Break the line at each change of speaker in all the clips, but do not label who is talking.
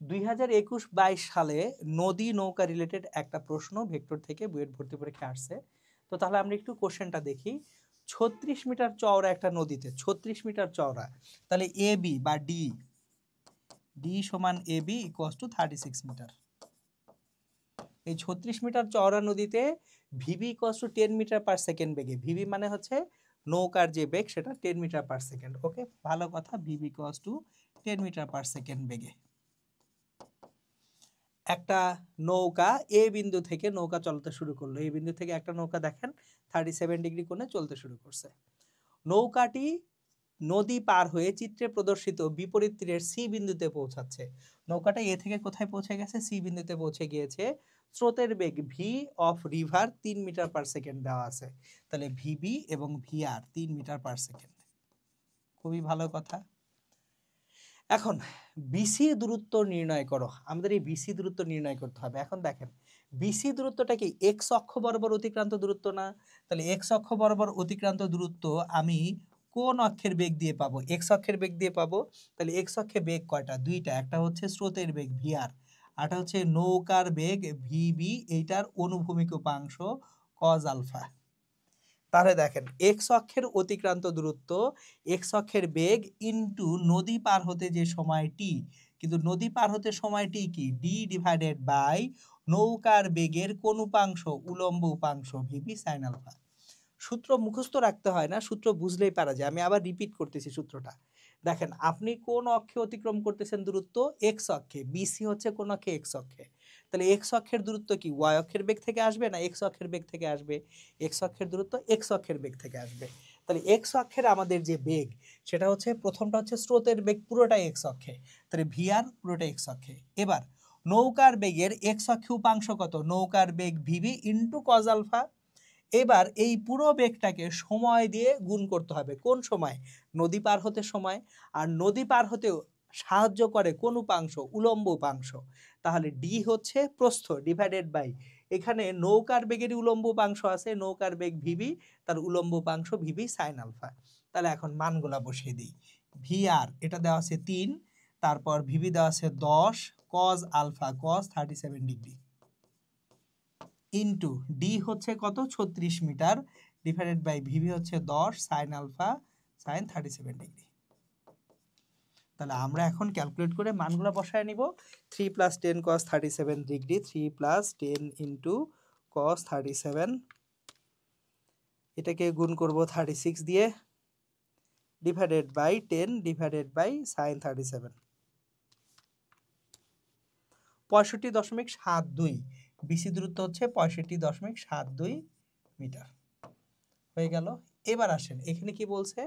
2021-22 সালে নদী নৌকা রিলেটেড একটা প্রশ্ন ভেক্টর থেকে বুয়েট ভর্তি পরীক্ষা আসছে। তো তাহলে আমরা একটু কোশ্চেনটা দেখি। 36 মিটার চওড়া একটা নদীতে, 36 মিটার চওড়া, তাহলে এ বি বা ডি, ডি সমান A B equals to 36 metre. এই 36 মিটার চওড়া নদীতে VB equals to 10 metre per second বেগে, ভিবি মানে হচ্ছে নৌকার যে বেগ সেটা 10 মিটার পার সেকেন্ড। ওকে, ভালো কথা, VB equals to 10 metre per second বেগে একটা নৌকা এ বিন্দু থেকে নৌকা চলতে শুরু করলো। এই বিন্দু থেকে একটা নৌকা দেখেন 37 ডিগ্রি কোণে চলতে শুরু করছে। নৌকাটি নদী পার হয়ে চিত্রে প্রদর্শিত বিপরীত তীরের সি বিন্দুতে পৌঁছাচ্ছে। নৌকাটা এ থেকে কোথায় পৌঁছে গেছে? সি বিন্দুতে পৌঁছে গিয়েছে। স্রোতের বেগ V of river 3 metre per second দেওয়া আছে। তাহলে ভিবি এবং ভিআর 3 মিটার পার সেকেন্ড। খুবই ভালো কথা। এখন বিসি দূরত্ব নির্ণয় করো। আমাদের এই বিসি দূরত্ব নির্ণয় করতে হবে। এখন দেখেন বিসি দূরত্বটা কি এক্স অক্ষ বরাবর অতিক্রান্ত দূরত্ব না? তাহলে এক্স অক্ষ বরাবর অতিক্রান্ত দূরত্ব আমি কোন অক্ষের বেগ দিয়ে পাবো? এক্স অক্ষের বেগ দিয়ে পাবো। তাহলে এক্স অক্ষে বেগ কয়টা? দুইটা। একটা হচ্ছে স্রোতের বেগ ভিআর, আরটা হচ্ছে নৌকার বেগ ভিবি, এইটার অনুভূমিক উপাংশ কজ আলফা। তাহলে দেখেন এক্স অক্ষের অতিক্রান্ত দূরত্ব, এক্স অক্ষের বেগ ইনটু নদী পার হতে যে সময় টি, কিন্তু নদী পার হতে সময় টি কি? ডি ডিভাইডেড বাই নৌকার বেগের কোন উপাংশ? উলম্ব উপাংশ ভিবি সাইন আলফা। সূত্র মুখস্থ রাখতে হয় না, সূত্র বুঝলেই পারা যায়। আমি আবার রিপিট করতেছি সূত্রটা। দেখেন আপনি কোন অক্ষে অতিক্রম করতেছেন দূরত্ব? এক্স অক্ষে। বিসি হচ্ছে কোন অক্ষে? এক্স অক্ষে। তাহলে এক্স অক্ষের দূরত্ব কি ওয়াই অক্ষের বেগ থেকে আসবে না এক্স অক্ষের বেগ থেকে আসবে? এক্স অক্ষের দূরত্ব এক্স অক্ষের বেগ থেকে আসবে। তাহলে এক্স অক্ষের আমাদের যে বেগ সেটা হচ্ছে, প্রথমটা হচ্ছে স্রোতের বেগ পুরোটাই এক্স অক্ষে, তাহলে ভিআর পুরোটাই এক্স অক্ষে। এবার নৌকার বেগের এক্স অক্ষে উপাংশ কত? নৌকার বেগ ভিবি ইন্টু কজ আলফা। এবার এই পুরো বেগটাকে সময় দিয়ে গুণ করতে হবে। কোন সময়? নদী পার হতে সময়। আর নদী পার হতেও সাহায্য করে কোন উপাংশ? উলম্ব উপাংশ। তাহলে ডি হচ্ছে প্রস্থ ডিভাইডেড বাই, এখানে নৌকার বেগের উলম্ব উপাংশ আছে, নৌকার বেগ ভিবি, তার উলম্ব উপাংশ ভিবি সাইন আলফা। তাহলে এখন মানগুলা বসিয়ে দিই। ভিআর এটা দেওয়া আছে 3, তারপর ভিবি দেওয়া আছে 10 cos alpha cos 37 degree into D হচ্ছে কত? 36 মিটার ডিভাইডেড বাই ভিবি হচ্ছে 10 সাইন আলফা সাইন 37 ডিগ্রি। তাহলে আমরা এখন ক্যালকুলেট করে মানগুলো বসায় নিব। 3 + 10 cos 37 ডিগ্রি, 3 + 10 ইন্টু cos 37, এটাকে গুণ করব 36 দিয়ে, divided by 10 divided by sine 37, 65.72। BC দূরত্ব হচ্ছে 65.72 মিটার হয়ে গেল। এবার আসেন এখানে কি বলছে,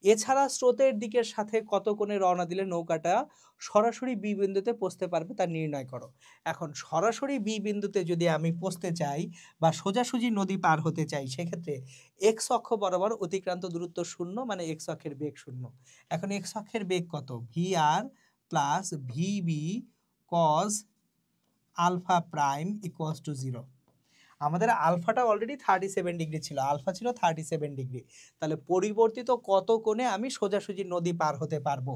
এছাড়া স্রোতের দিকের সাথে কত কোণে রওনা দিলে নৌকাটা সরাসরি বি বিন্দুতে পৌঁছতে পারবে তা নির্ণয় করো। এখন সরাসরি বি বিন্দুতে যদি আমি পৌঁছতে চাই বা সোজাসুজি নদী পার হতে চাই, সেক্ষেত্রে এক্স অক্ষ বরাবর অতিক্রান্ত দূরত্ব 0, মানে এক্স অক্ষের বেগ 0। এখন এক্স অক্ষের বেগ কত? V R plus VB cos alpha prime equals to 0। আমাদের আলফাটা অলরেডি 37 ডিগ্রি ছিল, আলফা ছিল 37 ডিগ্রি। তাহলে পরিবর্তিত কত কোণে আমি সোজাসুজি নদী পার হতে পারবো?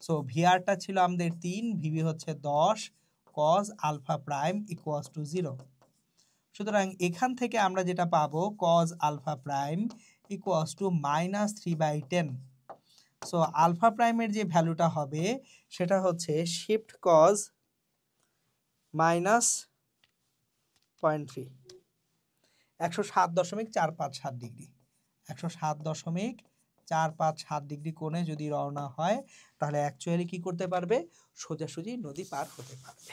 সো ভিআরটা ছিল আমাদের 3, ভিবি হচ্ছে 10 cos alpha prime equals to 0। সুতরাং এখান থেকে আমরা যেটা পাবো cos alpha prime equals to -3/10। So alpha প্রাইমের যে ভ্যালুটা হবে সেটা হচ্ছে শিফট কজ -0.3, 107.457 ডিগ্রি, 107.457 ডিগ্রি কোণে যদি রওনা হয় তাহলে অ্যাকচুয়ালি কি করতে পারবে? সোজাসুজি নদী পার হতে পারবে।